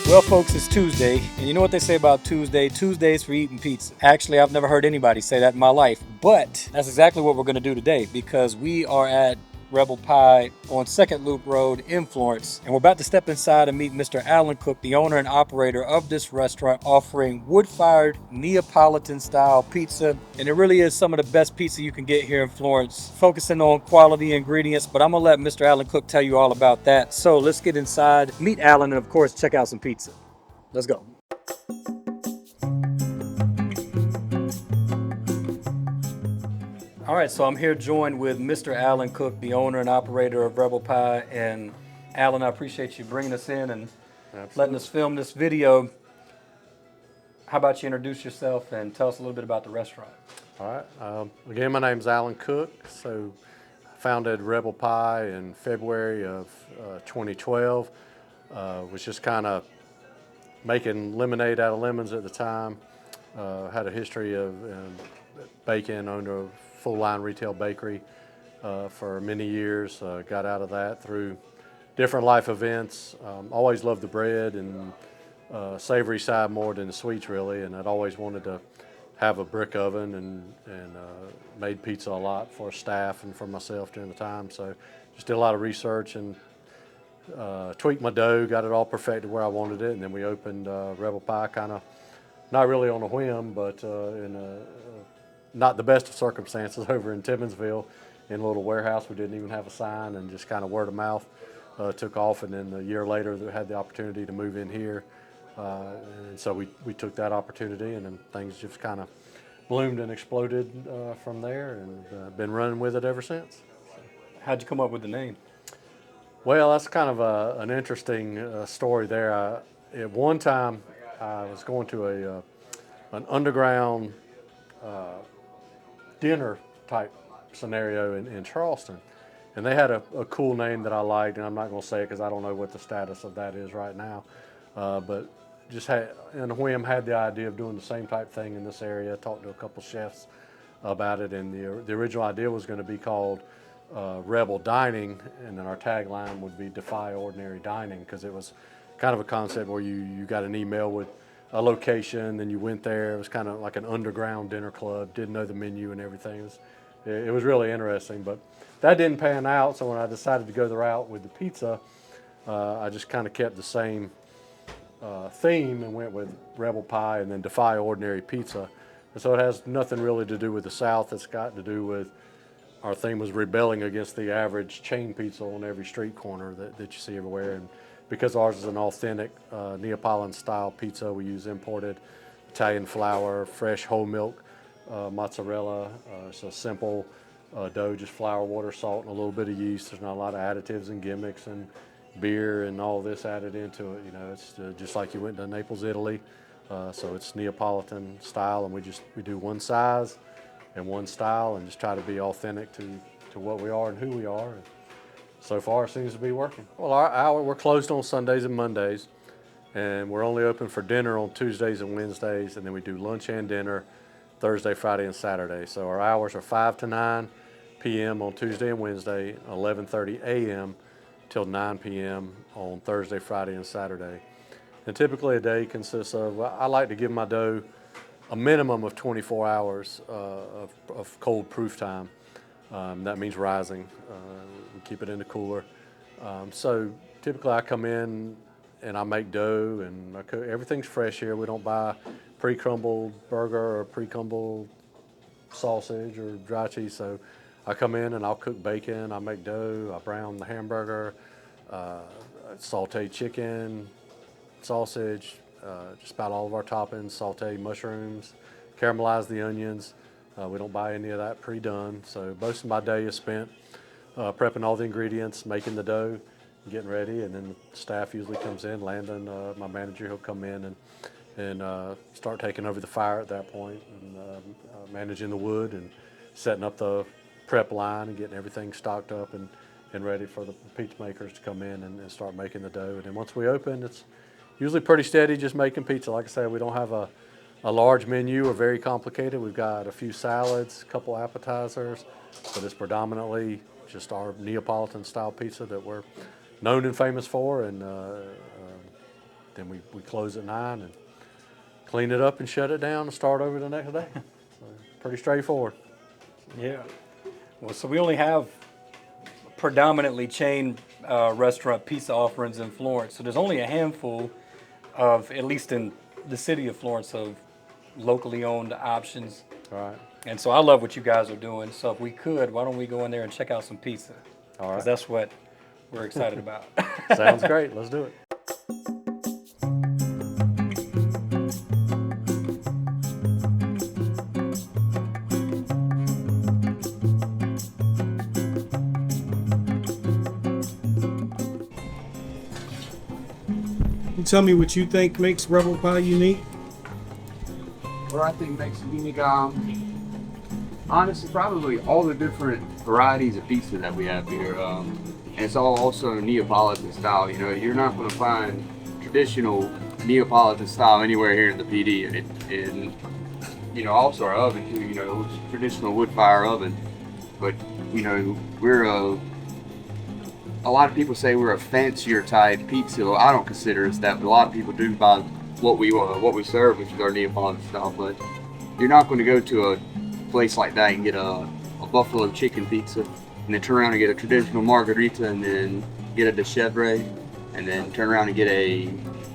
Well, folks, it's Tuesday, and you know what they say about Tuesday? Tuesday's for eating pizza. Actually, I've never heard anybody say that in my life, but that's exactly what we're going to do today because we are at Rebel Pie on Second Loop Road in Florence, and we're about to step inside and meet Mr. Alan Cook, the owner and operator of this restaurant, offering wood-fired Neapolitan style pizza. And it really is some of the best pizza you can get here in Florence, focusing on quality ingredients, but I'm gonna let Mr. Alan Cook tell you all about that. So let's get inside, meet Alan, and of course check out some pizza. Let's go. All right, so I'm here joined with Mr. Alan Cook, the owner and operator of Rebel Pie. And Alan, I appreciate you bringing us in and letting us film this video. How about you introduce yourself and tell us a little bit about the restaurant? All right. Again, my name's Alan Cook. So I founded Rebel Pie in February of 2012. Was just kind of making lemonade out of lemons at the time. Had a history of baking, owned a full-line retail bakery for many years. Got out of that through different life events. Always loved the bread and savory side more than the sweets, really. And I'd always wanted to have a brick oven and made pizza a lot for staff and for myself during the time. So just did a lot of research and tweaked my dough, got it all perfected where I wanted it, and then we opened Rebel Pie kind of not really on a whim, but in not the best of circumstances over in Timmonsville in a little warehouse. We didn't even have a sign, and just kind of word of mouth took off, and then a year later we had the opportunity to move in here. And so we took that opportunity, and then things just kind of bloomed and exploded from there, and been running with it ever since. How'd you come up with the name? Well, that's kind of an interesting story there. At one time, I was going to an underground dinner type scenario in Charleston, and they had a cool name that I liked, and I'm not going to say it because I don't know what the status of that is right now, but just had, in a whim, had the idea of doing the same type thing in this area. Talked to a couple chefs about it, and the original idea was going to be called Rebel Dining, and then our tagline would be Defy Ordinary Dining, because it was kind of a concept where you got an email with a location, and you went there. It was kind of like an underground dinner club, didn't know the menu and everything. It was really interesting, but that didn't pan out, so when I decided to go the route with the pizza, I just kind of kept the same theme and went with Rebel Pie and then Defy Ordinary Pizza. And so it has nothing really to do with the South. It's got to do with our theme was rebelling against the average chain pizza on every street corner that you see everywhere. And because ours is an authentic Neapolitan style pizza, we use imported Italian flour, fresh whole milk, mozzarella. It's a simple dough, just flour, water, salt, and a little bit of yeast. There's not a lot of additives and gimmicks and beer and all this added into it. You know, it's just like you went to Naples, Italy. So it's Neapolitan style, and we do one size and one style, and just try to be authentic to what we are and who we are. And so far, it seems to be working. Well, we're closed on Sundays and Mondays, and we're only open for dinner on Tuesdays and Wednesdays, and then we do lunch and dinner Thursday, Friday, and Saturday. So our hours are 5 to 9 p.m. on Tuesday and Wednesday, 11:30 a.m. till 9 p.m. on Thursday, Friday, and Saturday. And typically a day consists of, I like to give my dough a minimum of 24 hours of cold proof time. That means rising. We keep it in the cooler. So typically I come in and I make dough, and I cook. Everything's fresh here. We don't buy pre-crumbled burger or pre-crumbled sausage or dry cheese. So I come in and I'll cook bacon, I make dough, I brown the hamburger, saute chicken, sausage, just about all of our toppings, saute mushrooms, caramelize the onions. We don't buy any of that pre-done. So most of my day is spent prepping all the ingredients, making the dough, getting ready, and then the staff usually comes in. Landon, my manager, he'll come in and start taking over the fire at that point, and managing the wood and setting up the prep line and getting everything stocked up and ready for the pizza makers to come in and start making the dough. And then once we open, it's usually pretty steady, just making pizza. Like I said, we don't have a large menu or very complicated. We've got a few salads, a couple appetizers, but it's predominantly just our Neapolitan style pizza that we're known and famous for. And then we close at 9 and clean it up and shut it down and start over the next day. So pretty straightforward. Yeah. Well, so we only have predominantly chain restaurant pizza offerings in Florence. So there's only a handful of, at least in the city of Florence, of locally owned options. All right. And so I love what you guys are doing. So if we could, why don't we go in there and check out some pizza? All right. Because that's what we're excited about. Sounds great. Let's do it. Tell me what you think makes Rebel Pie unique. What I think makes it unique, honestly, probably all the different varieties of pizza that we have here. And it's all also Neapolitan style. You know, you're not going to find traditional Neapolitan style anywhere here in the PD. And you know, also our oven too. You know, it's traditional wood fire oven. But you know, we're a lot of people say we're a fancier type pizza. Well, I don't consider us that, but a lot of people do by what we serve, which is our Neapolitan style. But you're not going to go to a place like that and get a buffalo chicken pizza, and then turn around and get a traditional margarita, and then get a de chevre, and then turn around and get a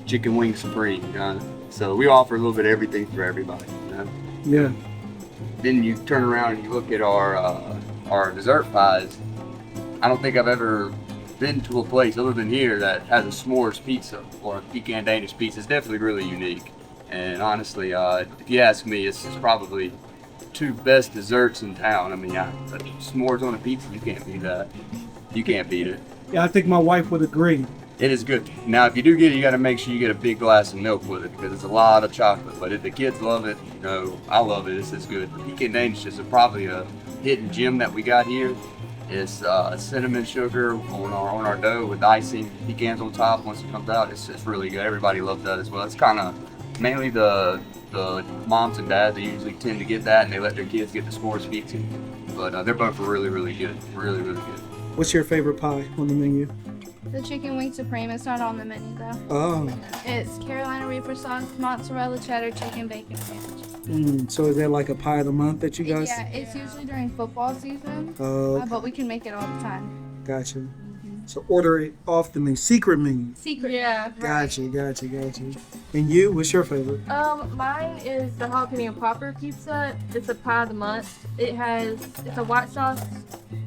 chicken wing supreme. You know? So we offer a little bit of everything for everybody. You know? Yeah. Then you turn around and you look at our dessert pies. I don't think I've ever been to a place other than here that has a s'mores pizza or a pecan Danish pizza. It's definitely really unique. And honestly, if you ask me, it's probably two best desserts in town. I mean, s'mores on a pizza, you can't beat that. You can't beat it. Yeah, I think my wife would agree. It is good. Now, if you do get it, you got to make sure you get a big glass of milk with it because it's a lot of chocolate. But if the kids love it, you know, I love it. It's good. Pecan Danish is probably a hidden gem that we got here. It's cinnamon sugar on our dough with icing, pecans on top. Once it comes out, it's really good. Everybody loves that as well. It's kind of mainly the moms and dads. They usually tend to get that, and they let their kids get the s'mores pizza. But they're both really, really good. Really, really good. What's your favorite pie on the menu? The chicken wing supreme. It's not on the menu though. Oh. It's Carolina Reaper sauce, mozzarella cheddar, chicken bacon sandwich. So is there like a pie of the month that you guys? Yeah, it's usually during football season, Oh, but we can make it all the time. gotcha. So order it off the menu, secret menu. Secret. Yeah. Gotcha. And you, what's your favorite? Mine is the jalapeno popper pizza. It's a pie of the month. It's a white sauce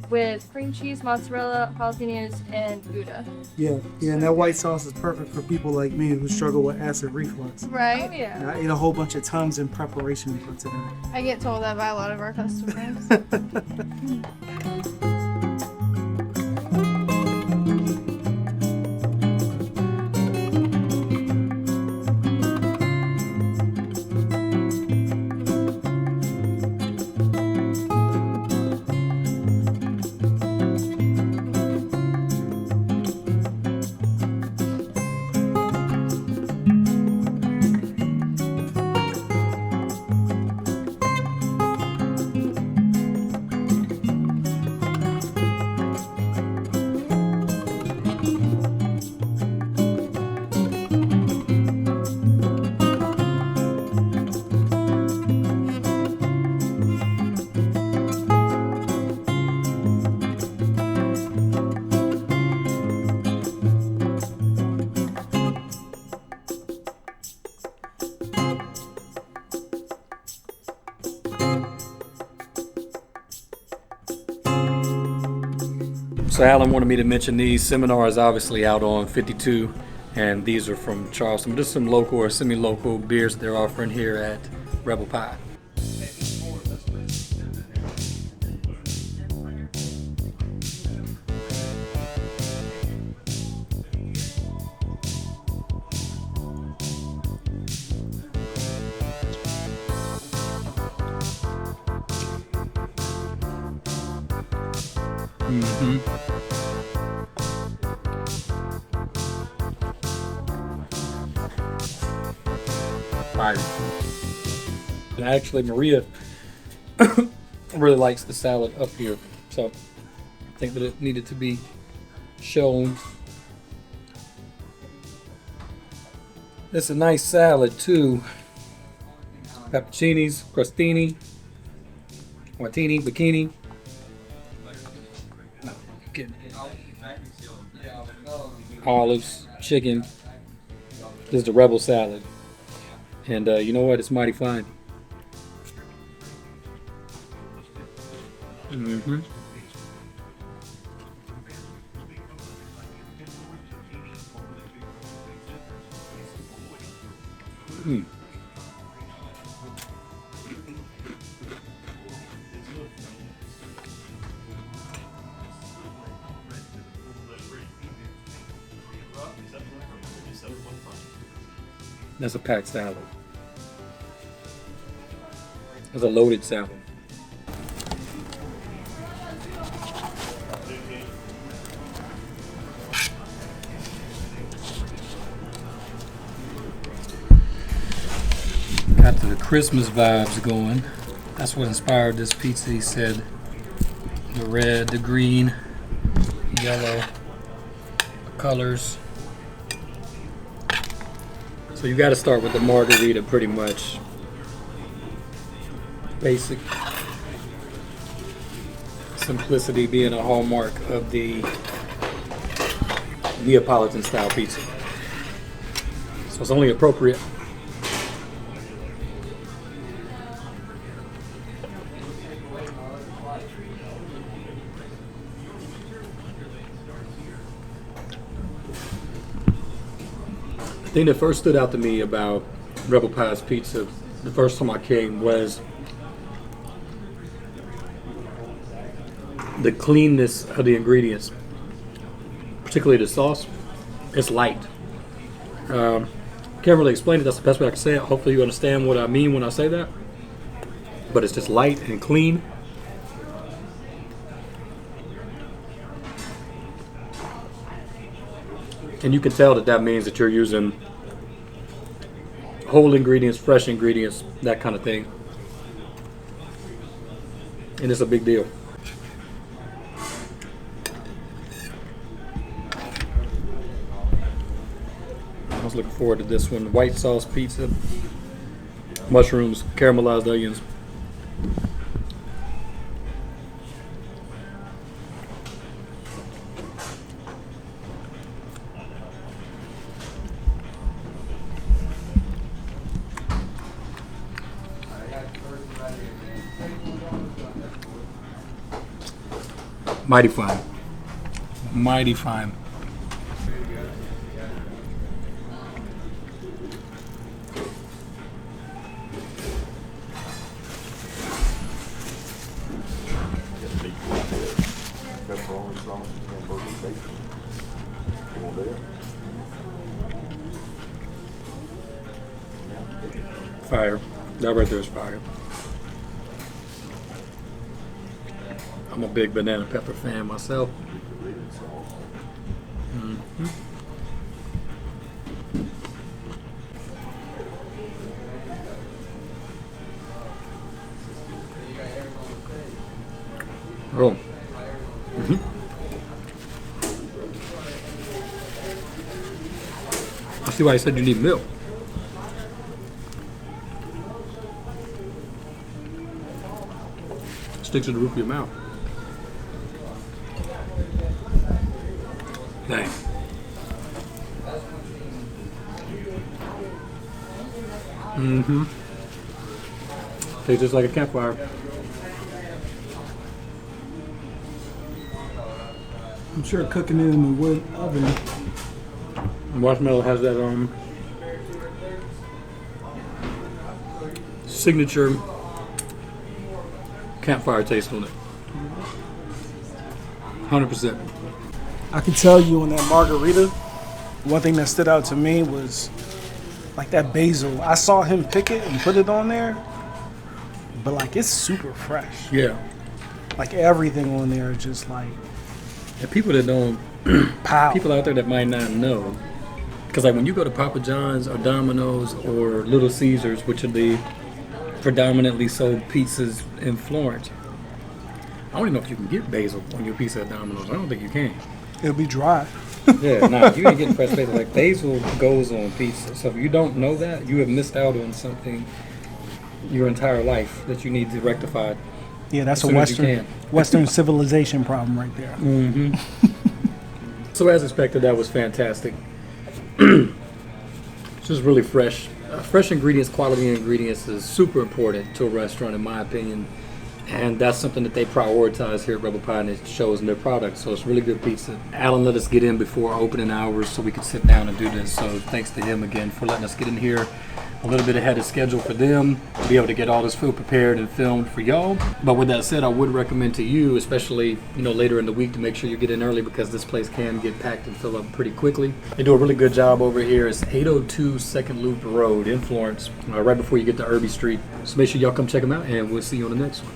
with cream cheese, mozzarella, jalapenos, and Gouda. Yeah, and that white sauce is perfect for people like me who struggle with acid reflux. Right. Oh yeah. And I ate a whole bunch of tons in preparation for today. I get told that by a lot of our customers. So Alan wanted me to mention these seminars obviously out on 52, and these are from Charleston. But just some local or semi-local beers that they're offering here at Rebel Pie. Mm-hmm. Fire. And actually, Maria really likes the salad up here, so I think that it needed to be shown. It's a nice salad too. Pepperoncinis, crostini, martini, bikini. No, I'm kidding. Olives, chicken. This is the Rebel salad. And you know what? It's mighty fine. Mm-hmm. Mm. That's a packed salad. That's a loaded salad. Got the Christmas vibes going. That's what inspired this pizza, he said. The red, the green, yellow, the colors. So you got to start with the margarita pretty much. Basic. Simplicity being a hallmark of the Neapolitan style pizza. So it's only appropriate. The thing that first stood out to me about Rebel Pies Pizza the first time I came was the cleanness of the ingredients, particularly the sauce. It's light. Can't really explain it. That's the best way I can say it. Hopefully you understand what I mean when I say that. But it's just light and clean. And you can tell that that means that you're using whole ingredients, fresh ingredients, that kind of thing. And it's a big deal. I was looking forward to this one. White sauce pizza, mushrooms, caramelized onions. Mighty fine. Mighty fine. Fire. That right there is fire. I'm a big banana pepper fan myself. Mm-hmm. Oh. Mm-hmm. I see why you said you need milk. Sticks to the roof of your mouth. Dang. Mm-hmm. Tastes just like a campfire. I'm sure cooking it in the wood oven. Marshmallow has that signature campfire taste on it. 100%. I can tell you on that margarita, one thing that stood out to me was like that basil. I saw him pick it and put it on there, but like it's super fresh. Yeah. Like everything on there is just like And people that don't, Pow. people out there that might not know, because like when you go to Papa John's or Domino's or Little Caesars, which are the predominantly sold pizzas in Florence, I don't even know if you can get basil on your pizza at Domino's. I don't think you can. It'll be dry. Yeah, nah, you ain't getting fresh basil. Like basil goes on pizza. So if you don't know that, you have missed out on something your entire life that you need to rectify. Yeah, that's As a soon as you Western can. Western civilization problem right there. So as expected, that was fantastic. Just really fresh. Fresh ingredients, quality ingredients is super important to a restaurant, in my opinion. And that's something that they prioritize here at Rebel Pie, and it shows in their products. So it's really good pizza. Alan let us get in before opening hours so we could sit down and do this. So thanks to him again for letting us get in here a little bit ahead of schedule for them to be able to get all this food prepared and filmed for y'all. But with that said, I would recommend to you, especially later in the week, to make sure you get in early because this place can get packed and fill up pretty quickly. They do a really good job over here. It's 802 Second Loop Road in Florence, right before you get to Irby Street. So make sure y'all come check them out, and we'll see you on the next one.